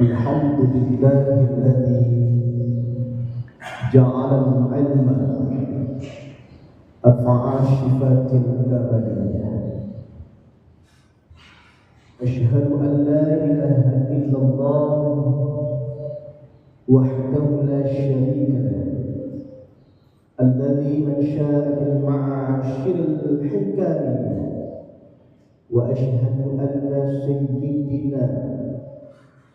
Alhamdulillah alladzi ja'ala al-'ilma afa'a shifatil kamaliyah. Asyhadu an la ilaha illallah wahdahu la syarika lahu alladzi man syaa'a bil ma'ashiril hikamiyah. Wa asyhadu anna sayyidina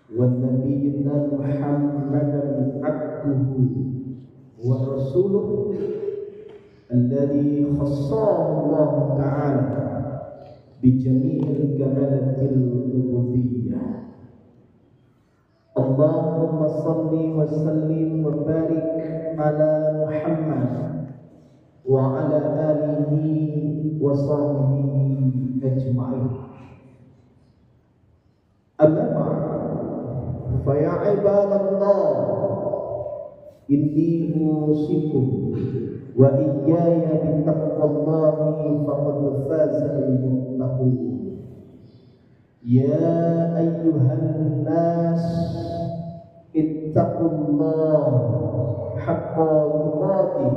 wa nabiyyina Muhammadan abduhu wa rasuluhu alladzi khassahu Allah ta'ala bi jami'il kamalatil ubudiyyah. Allahumma salli wa sallim wa barik ala Muhammad wa ala alihi wa sahbihi ajma'in. Amma ba'd, fa ya ibadallah, inni usikum wa iyaya bi taqwallahi faqad fazal muttaqun. Ya ayyuhan nas, ittaqullaha haqqa tuqatih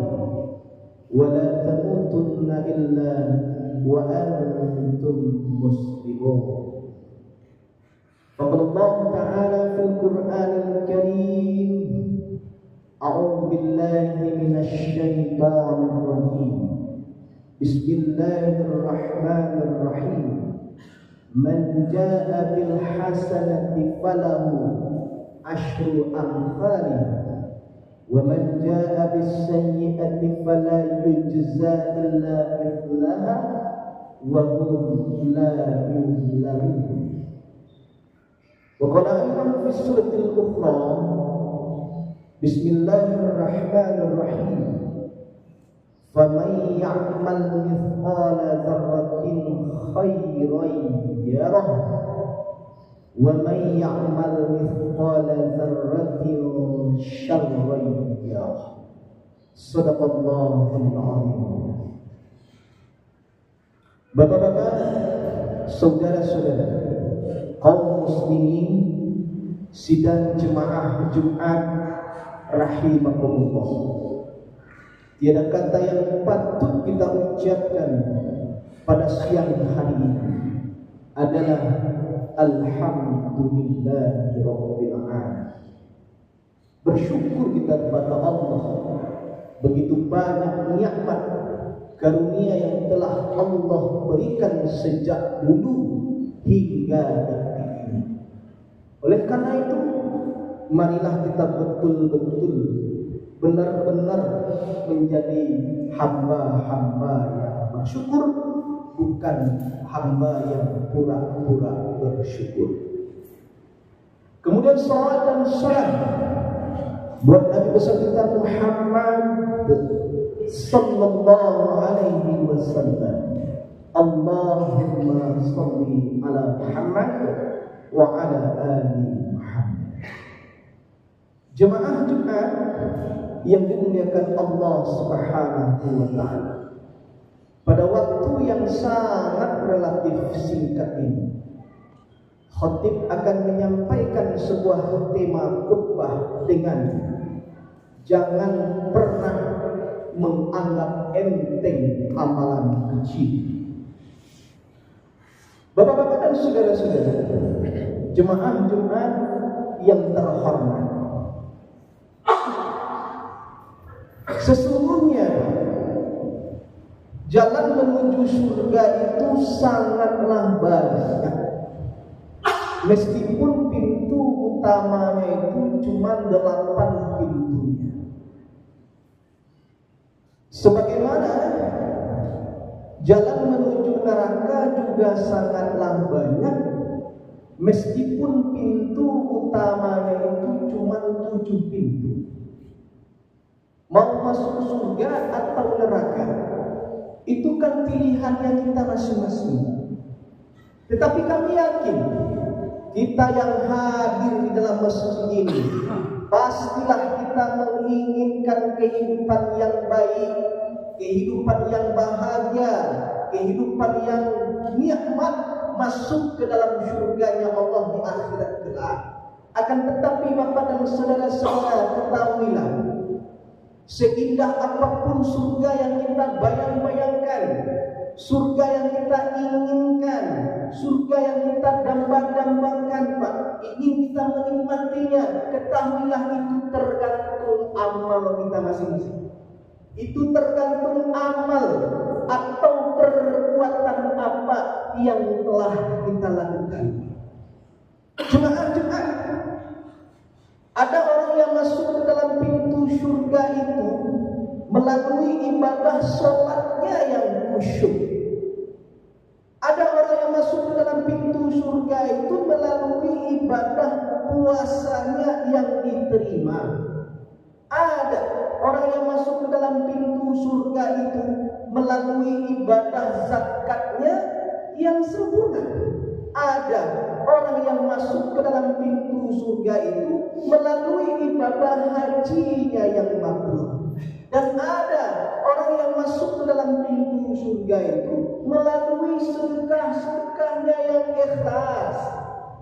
wa la tamutunna illa wa antum muslimun. Qala Allah Ta'ala fil Qur'anil Karim, a'udzu billahi minasy syaithanir rajim. Bismillahirrahmanirrahim. Man jaa'a bil hasanati falahu asyru amsalih wa man jaa'a bis sayyi'ati fala yujza illa mithlaha wa hum la yuzlamun. Wa qala aydan fi suratil ukhra, bismillahirrahmanirrahim, faman ya'mal mithqala dzarratin khairan yarah wa man ya'mal mithqala dzarratin syarran yarah. Shadaqallahul adzim. Bapak-bapak, saudara-saudara, kaum muslimin sidang jemaah Jumat rahimakumullah. Tiada kata yang patut kita ucapkan pada siang hari ini adalah alhamdulillahirabbil alamin. Bersyukur kita kepada Allah, begitu banyak nikmat karunia yang telah Allah berikan sejak dulu hingga detik ini. Oleh karena itu, marilah kita betul-betul benar-benar menjadi hamba-hamba yang bersyukur, bukan hamba yang pura-pura bersyukur. Kemudian salawat dan salam buat Nabi besar kita Muhammad sallallahu alaihi wasallam. Allahumma shalli ala Muhammad wa ala ali Muhammad. Jemaah Jumat yang dimuliakan Allah Subhanahu wa taala, pada waktu yang sangat relatif singkat ini, khatib akan menyampaikan sebuah tema khutbah dengan jangan pernah menganggap enteng amalan kecil. Bapak-bapak dan saudara-saudara, jemaah Jumat yang terhormat, sesungguhnya jalan menuju surga itu sangatlah banyak, meskipun pintu utamanya itu cuma 8 pintunya. Sebagaimana jalan menuju neraka juga sangatlah banyak, meskipun pintu utamanya itu cuma 7 pintu. Mau masuk surga atau neraka, itu kan pilihannya kita masing-masing. Tetapi kami yakin, kita yang hadir di dalam masjid ini pastilah kita menginginkan kehidupan yang baik, kehidupan yang bahagia, kehidupan yang nikmat, masuk ke dalam surganya Allah di akhirat kelak. Akan tetapi Bapak dan saudara-saudara, ketahuilah, seindah apapun surga yang kita bayang-bayangkan, surga yang kita inginkan, surga yang kita dambang-dambangkan, Pak, ingin kita menikmatinya, ketahuilah itu tergantung amal kita masing-masing. Itu tergantung amal atau perbuatan apa yang telah kita lakukan. Jemaah-jemaah, ada orang yang masuk ke dalam pintu surga itu melalui ibadah sholatnya yang khusyuk. Ada orang yang masuk ke dalam pintu surga itu melalui ibadah puasanya yang diterima. Ada orang yang masuk ke dalam pintu surga itu melalui ibadah zakatnya yang sempurna. Ada orang yang masuk ke dalam pintu surga itu melalui ibadah hajinya yang mabrur. Dan ada orang yang masuk ke dalam pintu surga itu melalui sedekah-sedekahnya yang ikhlas.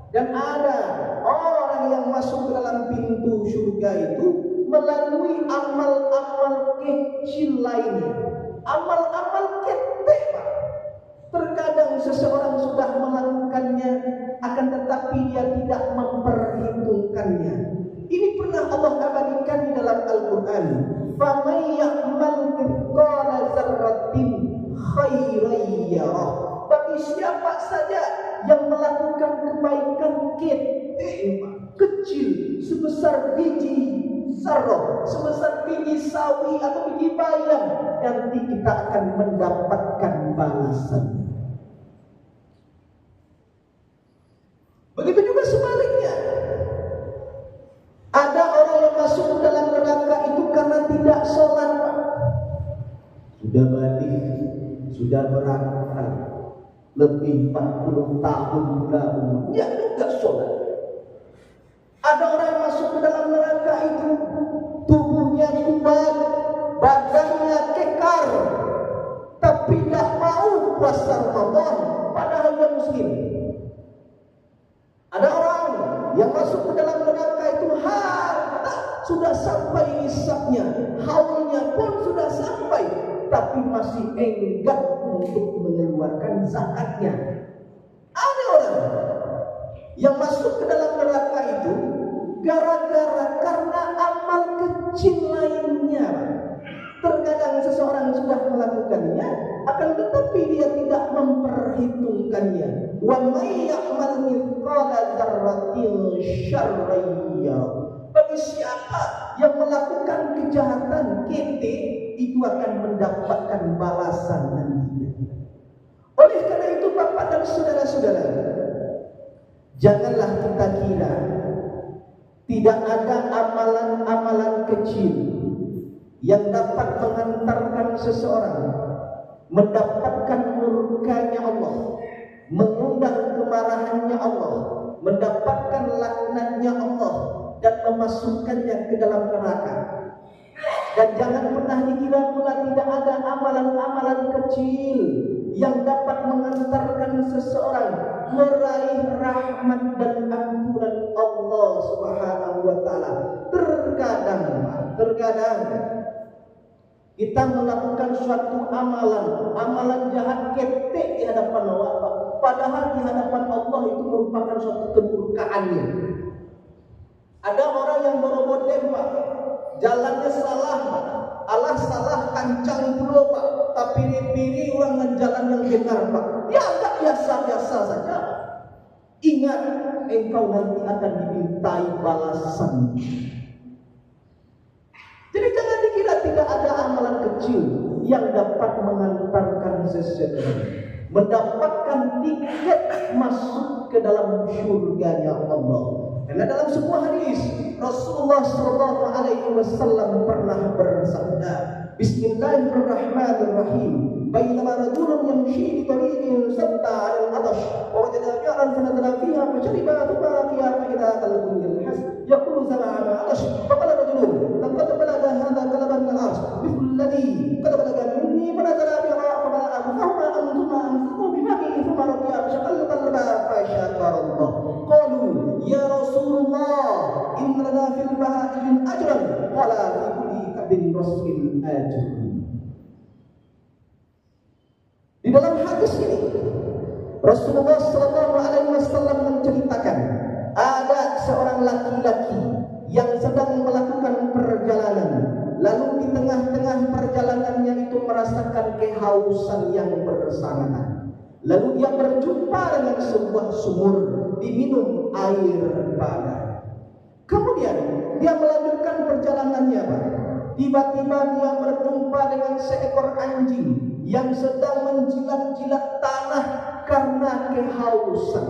Dan ada orang yang masuk ke dalam pintu surga itu melalui amal-amal kecil lainnya. Amal-amal ketek, Pak. Terkadang seseorang sudah melakukannya, akan tetapi dia tidak memperhitungkannya. Ini pernah Allah abadikan di dalam Al-Quran. فَمَنْ يَعْمَلْ مِثْقَالَ ذَرَّةٍ خَيْرًا يَرَهُ. Bagi siapa saja yang melakukan kebaikan kecil sebesar biji zarrah, sebesar biji sawi atau biji bayam, nanti kita akan mendapatkan balasan. Begitu juga sebaliknya. Ada orang yang masuk ke dalam neraka itu karena tidak sholat. sudah berapa lebih 40 tahun pula umurnya enggak sholat. Ada orang yang masuk ke dalam neraka itu tubuhnya kuat, badannya kekar, tapi tidak mau puasa Ramadan padahal dia muslim. Ada orang yang masuk ke dalam neraka itu harta sudah sampai hisabnya, haulnya pun sudah sampai, tapi masih enggan untuk mengeluarkan zakatnya. Ada orang yang masuk ke dalam neraka itu gara-gara karena amal kecil lainnya. Terkadang seseorang sudah melakukannya, akan tetapi dia tidak memperhitungkannya. Wa may ya'mal mithqala dzarratin syarran yarah. Bagi siapa yang melakukan kejahatan kete, itu akan mendapatkan balasan nantinya. Oleh karena itu Bapak dan saudara-saudara, janganlah kita kira tidak ada amalan-amalan kecil yang dapat mengantarkan seseorang mendapatkan murkanya Allah, mengundang kemarahannya Allah, mendapatkan laknatnya Allah, dan memasukkannya ke dalam neraka. Dan jangan pernah dikira pula tidak ada amalan-amalan kecil yang dapat mengantarkan seseorang meraih rahmat dan ampunan Allah Subhanahu wa taala. Terkadang kita melakukan suatu amalan jahat ketek di hadapan Allah, padahal di hadapan Allah itu merupakan suatu kemurkaannya. Ada orang yang beroboten Pak, jalannya salah, Allah salah kancang dulu Pak, tapi pilih orang jalan yang benar Pak. Dia agak biasa-biasa saja. Ingat, engkau nanti akan dimintai balasan. Jadi jangan dikira tidak ada amalan kecil yang dapat mengantarkan seseorang mendapatkan tiket masuk ke dalam surganya Allah. Karena dalam sebuah hadis Rasulullah sallallahu alaihi wasallam pernah bersabda, Bismillahirrahmanirrahim. Bainama rajulun yamshi bi tariqin sadda 'ala al-'atash wa wajada bi'ran fanadala fiha fashariba thumma raqiya fa idha qalbun yalhas yaqulu zama'ama 'atash fa qala rajulun laqad balagha hadha kalaban al-'arsh mithlu alladhi qad balagha minni fanadala bi'a fa balagha thumma antuma amsiku bi faqihi thumma raqiya fa shaqqa qalba fa shakara Allah. Qalu ya Rasulullah inna lana fil baha'in ajran wala fi kulli kabin rasul ajrun. Di dalam hadis ini Rasulullah sallallahu alaihi wasallam menceritakan ada seorang laki-laki yang sedang melakukan perjalanan, lalu di tengah-tengah perjalanannya itu merasakan kehausan yang bersamaan. Lalu dia berjumpa dengan sebuah sumur, diminum air pada. Kemudian dia melanjutkan perjalanannya, Pak. Tiba-tiba dia berjumpa dengan seekor anjing yang sedang menjilat-jilat tanah karena kehausan.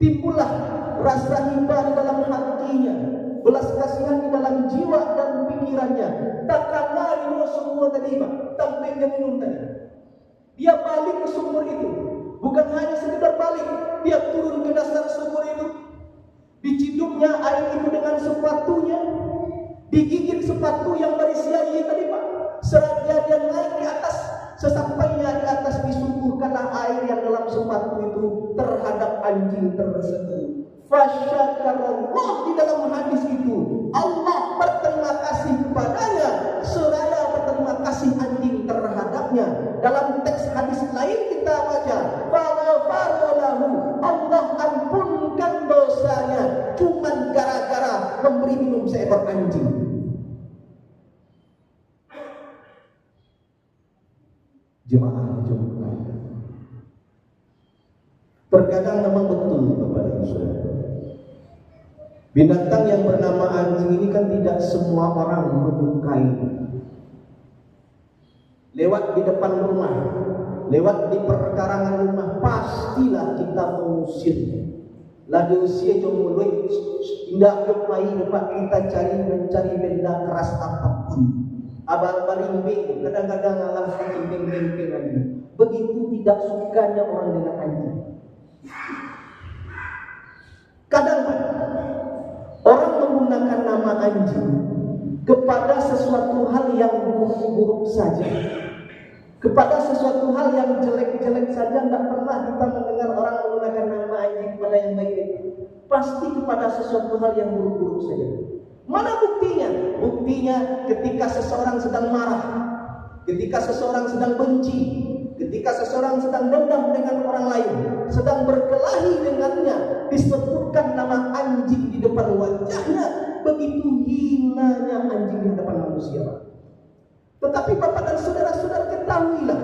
Timbullah rasa hibah di dalam hatinya, belas kasihan di dalam jiwa dan pikirannya. Takkan lari semua tadi, Pak, sampai dia minum tadi. Dia balik ke sumur itu, bukan hanya sekedar balik, dia turun ke dasar sumur itu, diciduknya air itu dengan sepatunya, digigit sepatu yang berisi air tadi, Pak. Seraya dia naik di atas, sesampainya di atas disuguhkanlah air yang dalam sepatu itu terhadap anjing tersebut. Fasyakarallah, di dalam hadis itu Allah berterima kasih kepadanya seraya berterima kasih anjing terhadapnya. Dalam teks hadis lain kita baca, faghfaralahu, Allah ampunkan dosanya cuman gara-gara memberi minum seekor anjing. Jemaah. Terkadang memang betul Bapak dan Saudara, binatang yang bernama anjing ini kan tidak semua orang menyukai. Lewat di depan rumah, lewat di perkarangan rumah, pastilah kita mengusirnya. Lagi usia jomului indah lupai dapat kita mencari benda keras apapun. abal balimbing, kadang-kadang ngalah cimping-cimping lagi. Begitu tidak sukanya orang dengan anjing. Kadang orang menggunakan nama anjing kepada sesuatu hal yang buruk-buruk saja, kepada sesuatu hal yang jelek-jelek saja. Tidak pernah kita mendengar orang menggunakan nama anjing kepada yang baik-baik. Pasti kepada sesuatu hal yang buruk-buruk saja. Mana buktinya? Buktinya ketika seseorang sedang marah, ketika seseorang sedang benci, ketika seseorang sedang dendam dengan orang lain, sedang berkelahi dengannya, disebutkan nama anjing di depan wajahnya. Begitu hinanya anjing di hadapan manusia. Tetapi Bapak dan saudara-saudara ketahuilah,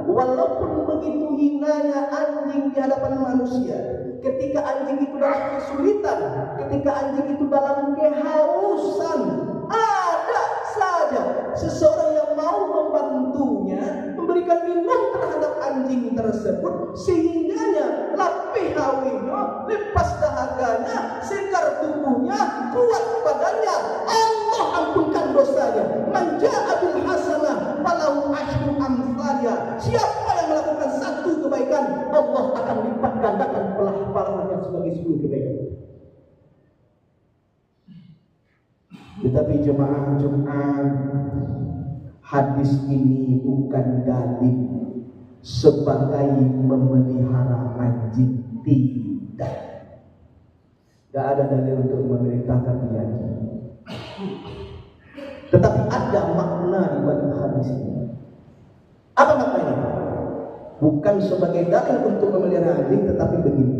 walaupun begitu hinanya anjing di hadapan manusia, ketika anjing itu dalam kesulitan, ketika anjing itu dalam kehausan, ada saja seseorang yang mau membantunya, memberikan minum terhadap anjing tersebut, sehingganya lapih hawinya, lepas dahaganya, segar tubuhnya, kuat badannya. Allah ampunkan dosanya. Man ja'a bil hasanah falahu asyru amsalha. Siapa yang melakukan satu kebaikan, Allah akan lipat gandakan pahalanya sebagai 10 kebaikan. Tetapi jemaah Jumat, hadis ini bukan dalil sebagai memelihara anjing. Tidak ada dalil untuk memerintahkan anjing. Tetapi ada makna di balik hadis ini. Apa maknanya? Bukan sebagai dalil untuk memelihara anjing, tetapi begini.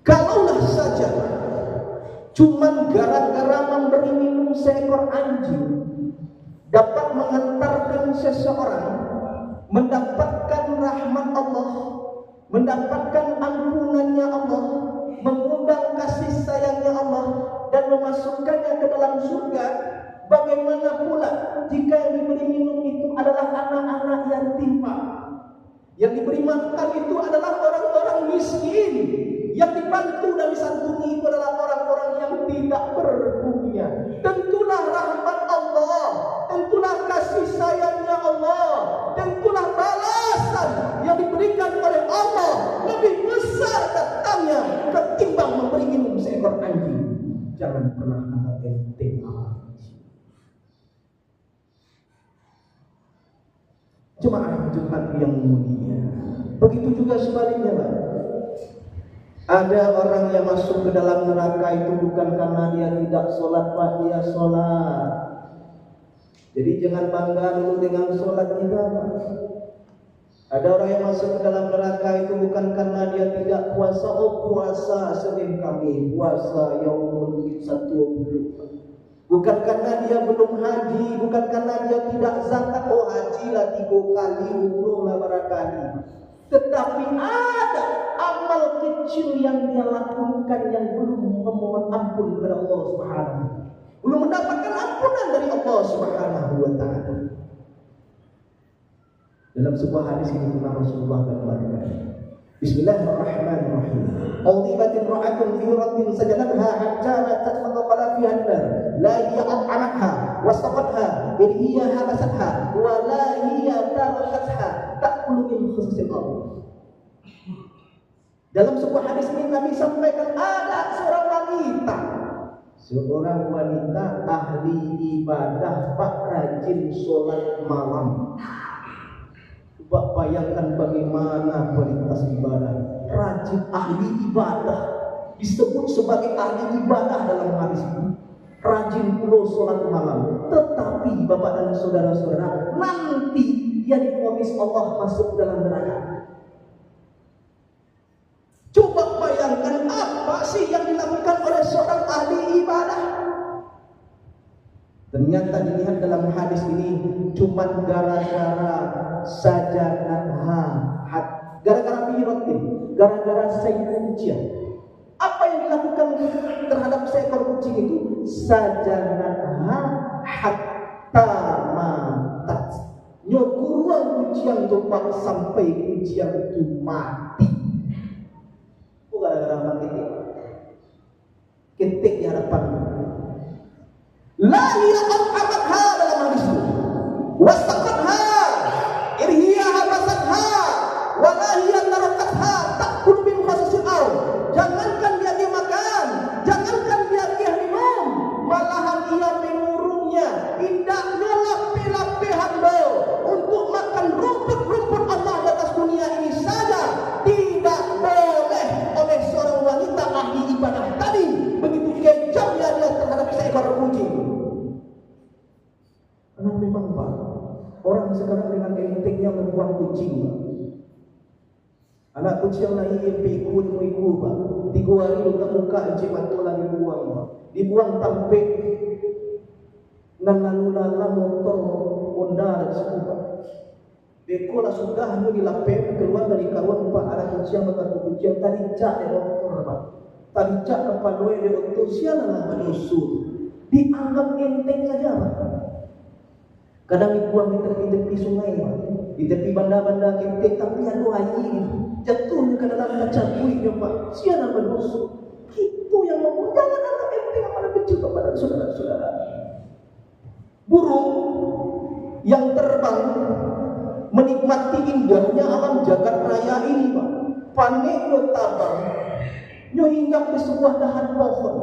Kalaulah saja cuman gara-gara memberi minum seekor anjing dapat mengantarkan seseorang mendapatkan rahmat Allah, mendapatkan ampunannya Allah, mengundang kasih sayangnya Allah, dan memasukkannya ke dalam surga, bagaimana pula jika yang diberi minum itu adalah anak-anak yatim, Pak? Yang diberi makan itu adalah orang-orang miskin. Yang dibantu dan disantuni itu adalah orang-orang yang tidak berpunya. Tentulah rahmat Allah, tentulah kasih sayangnya Allah, tentulah balasan yang diberikan oleh Allah lebih besar datangnya ketimbang memberi minum seekor anjing. Jangan pernah anggap enteng anjing. Jemaah Jumat yang mulia, begitu juga sebaliknya, Pak. Ada orang yang masuk ke dalam neraka itu bukan karena dia tidak sholat, Pak, dia sholat. Jadi jangan bangga dulu dengan sholat kita, Pak. Ada orang yang masuk ke dalam neraka itu bukan karena dia tidak puasa. Oh, puasa Senin Kamis, puasa Yaumul Bid 1 bukan karena dia belum haji, bukan karena dia tidak zakat. Oh, hajilah 3 kali, umrohlah barakali. Tetapi ada amal kecil yang dia lakukan yang belum memohon ampun kepada Allah Subhanahu, belum mendapatkan ampunan dari Allah Subhanahu wa ta'ala. Dalam sebuah hadis ini Rasulullah berkata, Bismillahirrahmanirrahim. Audibatin ra'atun fi raddin sajadatha hatta matat faqala fiha an-nar la hiya at'amatha wasaqatha in hiya habasatha wa la hiya tarakatha ta'kulu min khususil ardh. Dalam sebuah hadis ini Nabi sampaikan ada seorang wanita ahli ibadah, Pak, rajin sholat malam. Coba bayangkan bagaimana kualitas ibadah. Rajin ahli ibadah, disebut sebagai ahli ibadah dalam hadis ini. Rajin pula sholat malam. Tetapi Bapak dan saudara-saudara, nanti dia divonis Allah masuk dalam neraka. Coba bayangkan apa sih yang dilakukan oleh seorang ahli ibadah. Ternyata dilihat dalam hadis ini cuma gara-gara sajanatha, gara-gara pirotin, gara-gara seekor kucing. Apa yang dilakukan terhadap seekor kucing itu? Sajanatha hatta matat. Nyokuruan kucing itu sampai kucing itu mati. Gara-gara ketik di hadapan la ilaha illallah dalam hadis itu. wasaqatha irhiya habasatha wala hiya tarakatha takul min khasasil ard. Jangankan dia makan, jangankan dia minum, malahan ia mengurungnya, indahnya lapih-lapihan untuk makan rumput-rumput Allah di atas dunia ini saja tidak boleh oleh seorang wanita ahli ibadah tadi. Begitu kejamnya dia terhadap seekor kucing. Karena memang Pak, orang sekarang dengan entengnya membuang kucing Pak. Anak kucing yang lain pikun Pak. 3 hari lu muka encik matu lagi buang Pak. Dibuang tampik nan lalu-lalu motor Honda situ Pak. Beko lah sudah nu dilapek keluar dari kawan Pak. Anak kucing makan kucing tadi cak ya motor Pak. Tadi cak kepadoi dia betul sialah manusia. Dianggap enteng saja Pak. Kadang dibuang di tepi-tepi sungai Pak. Di tepi banda-banda kentek tapi anu air jatuh ke dalam kaca buihnya Pak. Sialah manusia. Itu yang mau jangan anggap enteng kepada kecil kepada saudara-saudara. Burung yang terbang menikmati indahnya alam jagat raya ini Pak. Panik lo tabang, nyo hinggap di sebuah dahan pohon.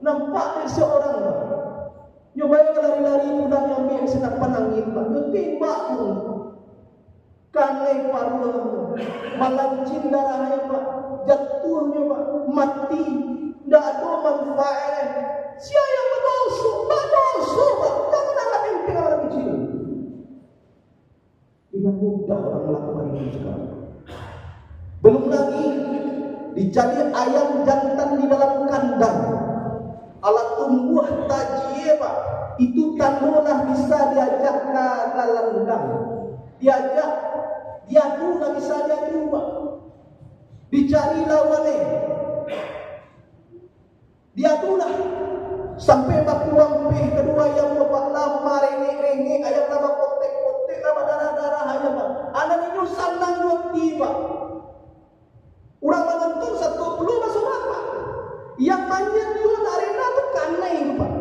Nampak seorang Pak. Nyo bayang lari-lari pulang ambil senapan angin Pak. Nyo tembak pun. Kanai paruh, malancin darahnya Pak. Jatuhnya Pak, mati. Ndak ada manfaat. Siapa yang berdosa? Berdosa Pak. Jangan anggap enteng orang kecil. Dengan mudah orang melakukan itu sekarang. Belum lagi dicari ayam jantan di dalam kandang. Alat tumbuh tajie Pak. Itu tandolah bisa diajak ke galanggang. Diadu lah bisa diadu Pak. Dicari lawannya. Diadulah. Sampai baku wampih kedua yang Bapak lama rengek-rengek ayam lama kotek-kotek lama darah-darah ayam Pak. Anak ini sandang roti Pak. Orang menonton satu belum masuk apa. Yang banyak dua arena itu kanai Pak.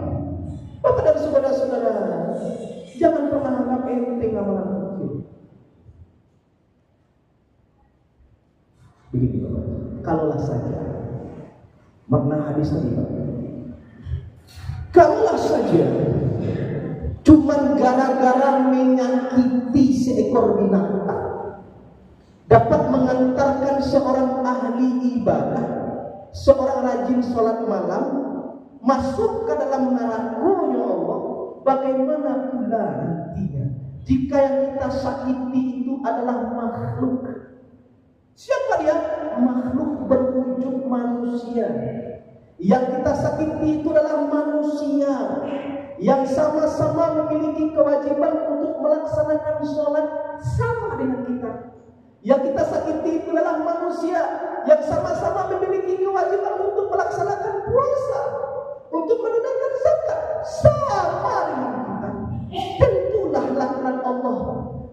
Bapak dan saudara-saudara, jangan pernah anggap enteng amalan kecil. Begini Bapak, kalaulah saja makna hadis tadi Pak. Kalaulah saja cuman gara-gara menyakiti seekor binatang dapat mengantarkan seorang ahli ibadah, seorang rajin sholat malam masuk ke dalam neraka-Nya Allah, bagaimana pula nantinya jika yang kita sakiti itu adalah makhluk? Siapa dia? Makhluk berwujud manusia. Yang kita sakiti itu adalah manusia yang sama-sama memiliki kewajiban untuk melaksanakan sholat sama dengan kita. Yang kita sakiti itu adalah manusia yang sama-sama memiliki kewajiban untuk melaksanakan puasa, untuk menunaikan zakat sama dengan kita. Tentulah laknat Allah,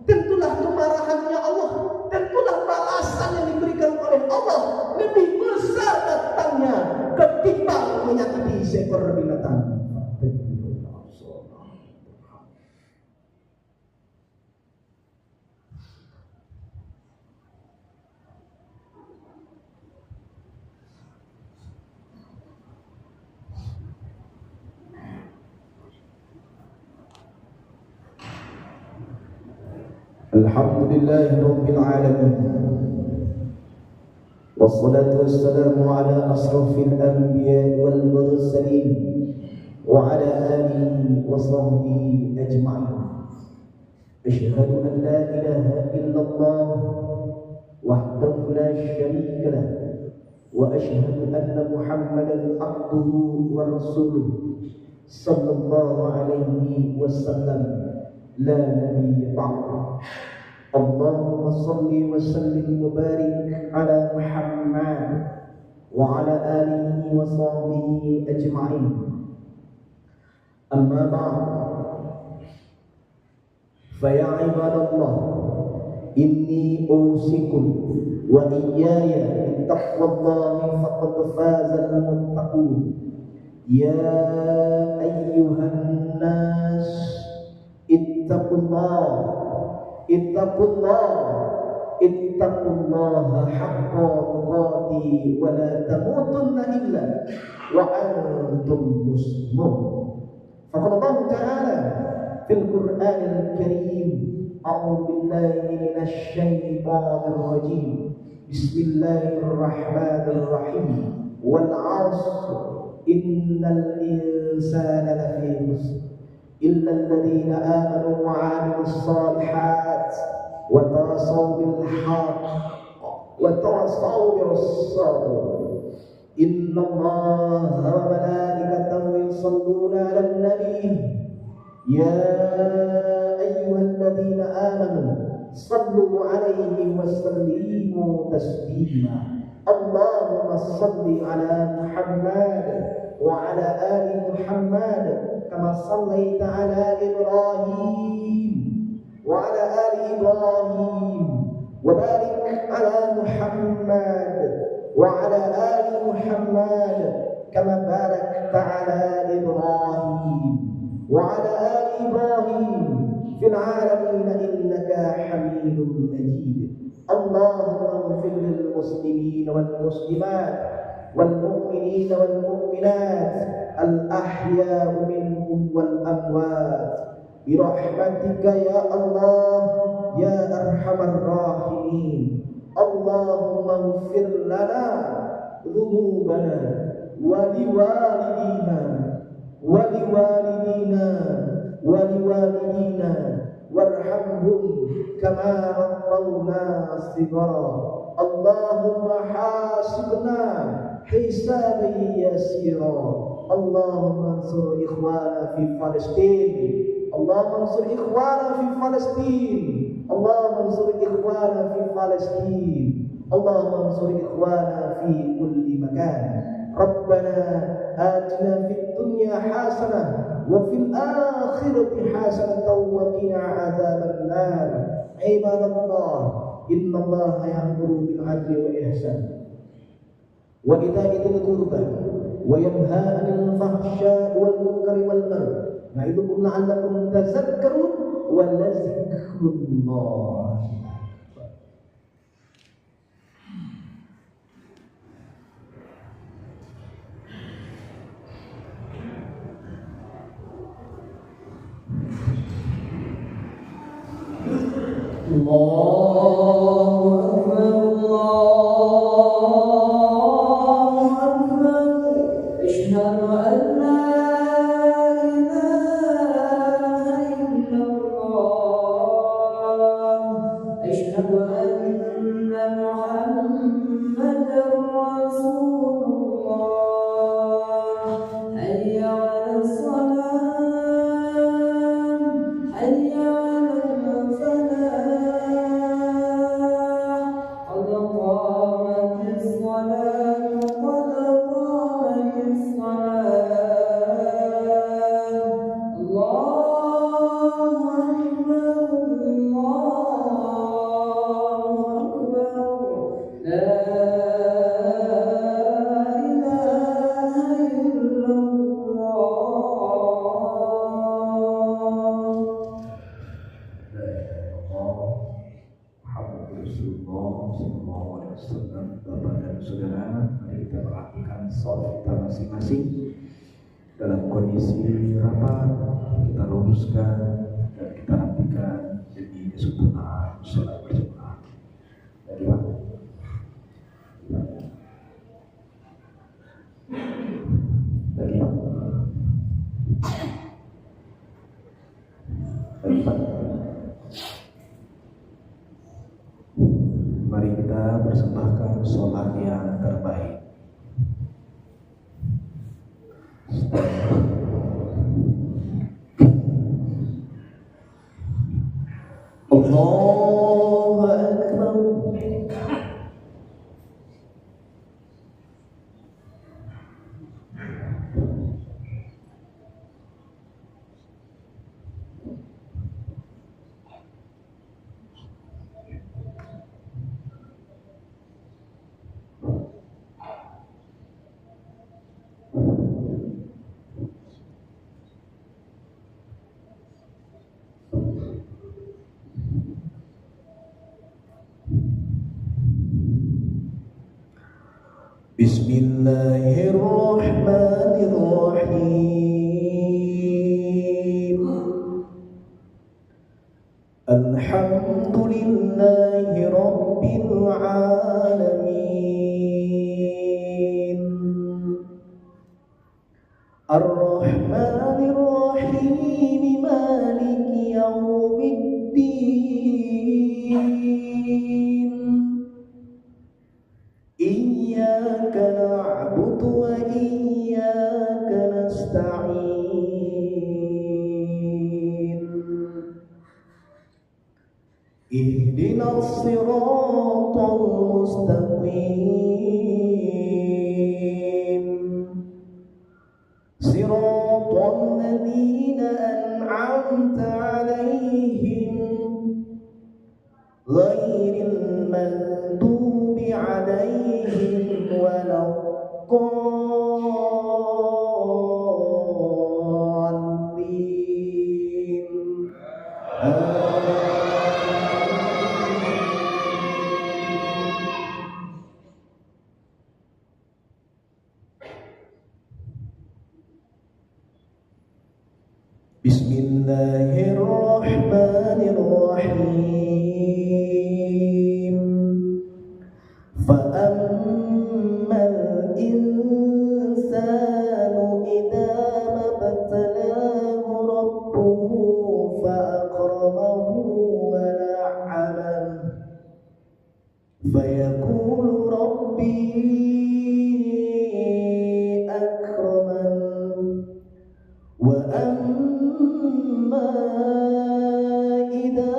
tentulah kemarahannya Allah, tentulah balasan yang diberikan oleh Allah lebih besar datangnya ketimbang menyakiti seekor binatang. Alhamdulillahi Rabbil Alamin. Wassalatu wassalamu ala asrafil anbiya wal mursalin wa ala alihi wa sahbihi ajma'in. Asyhadu an la ilaha illallah wahdahu la syarika lah wa asyhadu anna Muhammadan abduhu wa rasuluh sallallahu alaihi wasallam la nabiyya ba'dahu. Allahumma salli wa sallim wa barik ala Muhammad wa ala alihi wa sahbihi ajma'in. Amma ba'd, fa ya ibadallah, inni usikum wa iyaya bittaqwallahi faqad fazal muttaqun. Ya ayyuhan nas ittaqullah ittaqullah ittaqullaha haqqa tuqatih wa la tamutunna illa wa antum muslimun. Faqala Allah Ta'ala fil Qur'anil Karim, a'udzu billahi minasy syaithanir rajim. Bismillahirrahmanirrahim. Wal 'ashr innal insana lafi khusr illa alladhina amanu wa 'amilus shalihat wa tawasaw bil haqq wa tawasaw bis sabr. Innallaha wa malaikatahu yusholluna 'alan nabiy ya ayyuhalladzina amanu sallu 'alaihi wa sallimu taslima. Allahumma salli 'ala Muhammad wa 'ala ali Muhammad kama shallaita 'ala Ibrahim wa 'ala ali Ibrahim wa barik 'ala Muhammad wa 'ala ali Muhammad kama barakta 'ala Ibrahim wa 'ala ali Ibrahim fil 'alamin innaka Hamidum Majid. Allahumma ighfir lil muslimin wal muslimat wal mu'minin wal mu'minat al ahya'u minhum wal amwat bi rahmatika ya Allah ya arhamar rahimin. Allahumma ighfir lana dhunubana wa liwalidina wa liwalidina wa liwalidina warhamhum kama rabbawna shighara. Allahumma hasibna hisaban yasira. Allahumma ansur ikhwana fi Palestin. Allahumma ansur ikhwana fi Palestin. Allahumma ansur ikhwana fi Palestin. Allahumma ansur ikhwana fi kulli makan. Rabbana atina fid dunya hasanah wa fil akhirati hasanatan wa qina adzaban nar. Ibadallah, innallaha ya'muru bil 'adli wal ihsan wa ita'i dzil qurba wa yanha 'anil fahsya'i wal munkari wal baghi ya'idukum la'allakum tadhakkarun wa lazikrullah. Allahu Akbar, Allahu Akbar. Asyhadu an la ilaha illallah. Asyhadu anna Muhammadar Rasulullah. Hayya 'alas salam, hayya 'alal falah. Bapak dan saudara, mari kita melakukan sholat kita masing-masing dalam kondisi rapat. Kita luruskan dan kita nantikan jadi kesempurnaan sholat berjamaah. Dari mana? Dari mana? Dari mana? Mari kita persembahkan sholat yang terbaik. Allahu Akbar. Bismillahirrahmanirrahim. Alhamdulillahi rabbil alamin. Ar-Rahmanir-Rahim, Maliki yaumiddin. Iyyaka na'budu wa iyyaka nasta'in. Ihdinas siratal mustaqim. Siratal ladzina an'amta 'alaihim ghairil maghdubi 'alaihim waladdallin. Bismillahirrahmanirrahim. Fa'ammal insanu idza mabtalahu rabbuhu fa'akramahu wa na'amahu fayaqulu rabbi akraman. Wa amma idza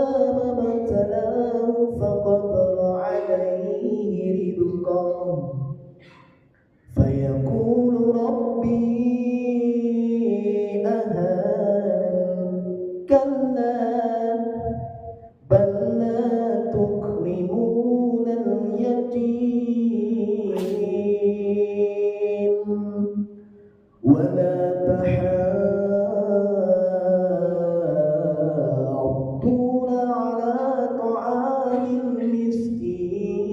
mabtalahu faqadara 'alaihi rizqahu fayaqulu rabbi ahanan. Kalla bal la tukrimuna al-yatim wa la tahadduna 'ala ta'amil miskin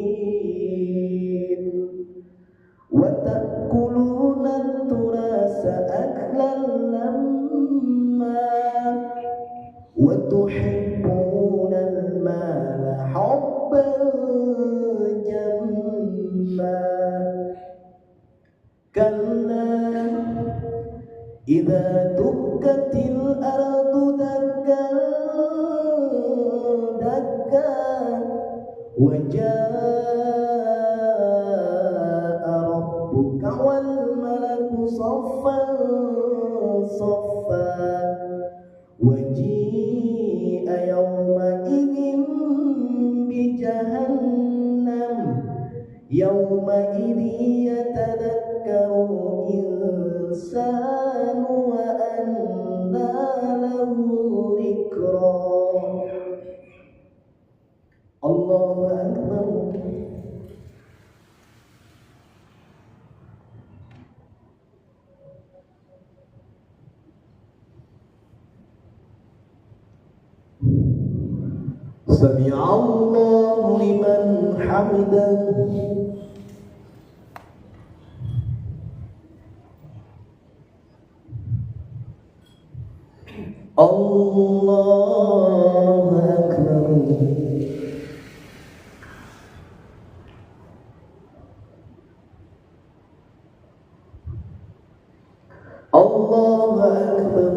wa ta'kuluna at-turasa aklan lamma wa tuhibbuna al-mala hubban jamma. Kalla idza dukkatil ardu dakkan dakkan wa jaa'a rabbuka wal malaku saffan saffan wa ji'a yawma idzin bi jahannam yawma idzi yatadhakkaru insanu wa anna lahu dhikra. Allahu akbar. Sami'allahu liman hamidah. Allahu akbar. Allahu akbar.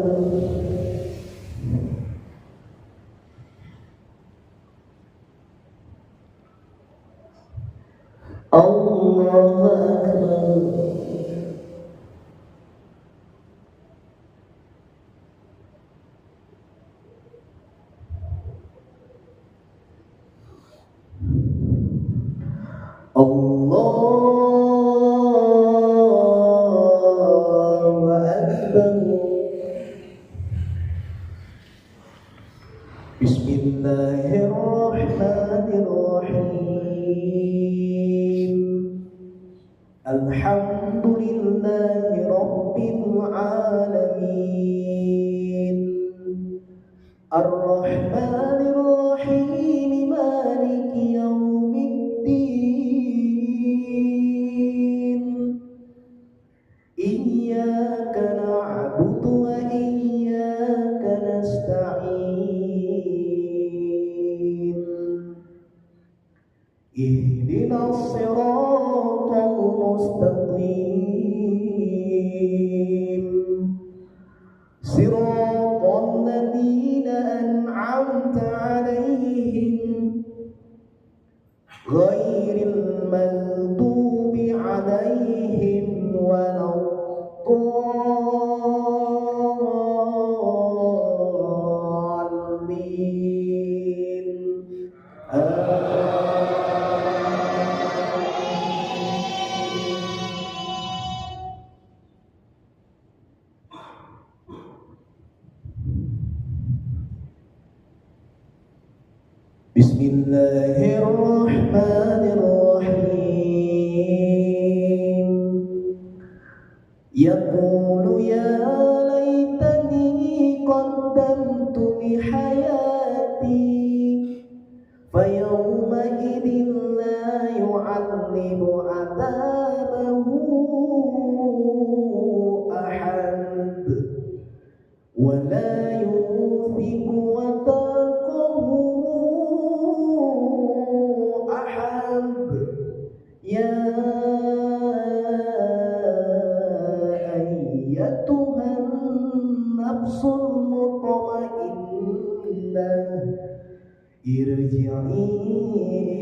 Allahu akbar. Allahu akbar. Bismillahirrahmanirrahim. Alhamdulillahi rabbil alamin. Ar-Rahmanir-Rahim, Maliki yaumiddin. ihdinas siratal mustaqim siratal ladzina an'amta 'alaihim ghairil maghdubi 'alaihim waladdallin. Bismillahirrahmanirrahim. Yaqulu ya laitani qaddamtu li hayati fayawma idin la yu'adzibu 'adzabahu ahad wa la yuthiqu wathaqahu ahad. Ya ayyatuhan nafsul mutmainnah irji'i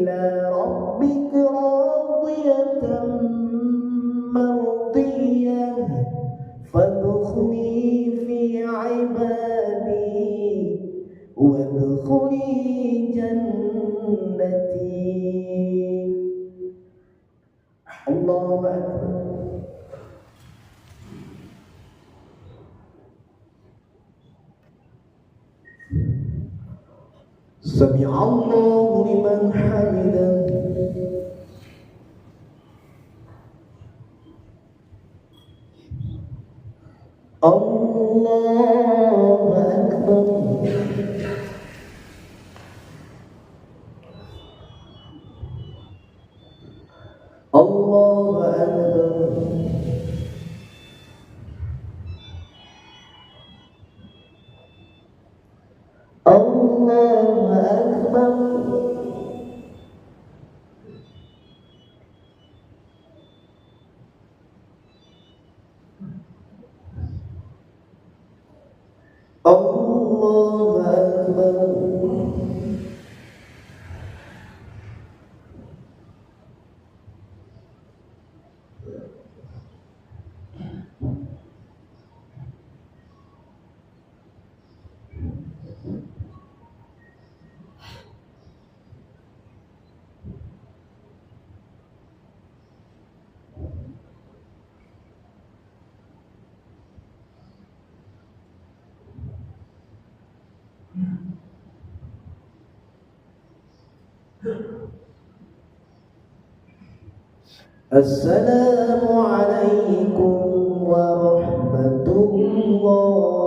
ila rabbika radiyatan mardiyah fadkhuli fi ibadi wadkhuli jannati. Allahu Akbar. Sami'allahu liman hamidah. Allahu Akbar. Allahu Akbar. Allahu Akbar. Allahu Akbar. Assalamualaikum warahmatullahi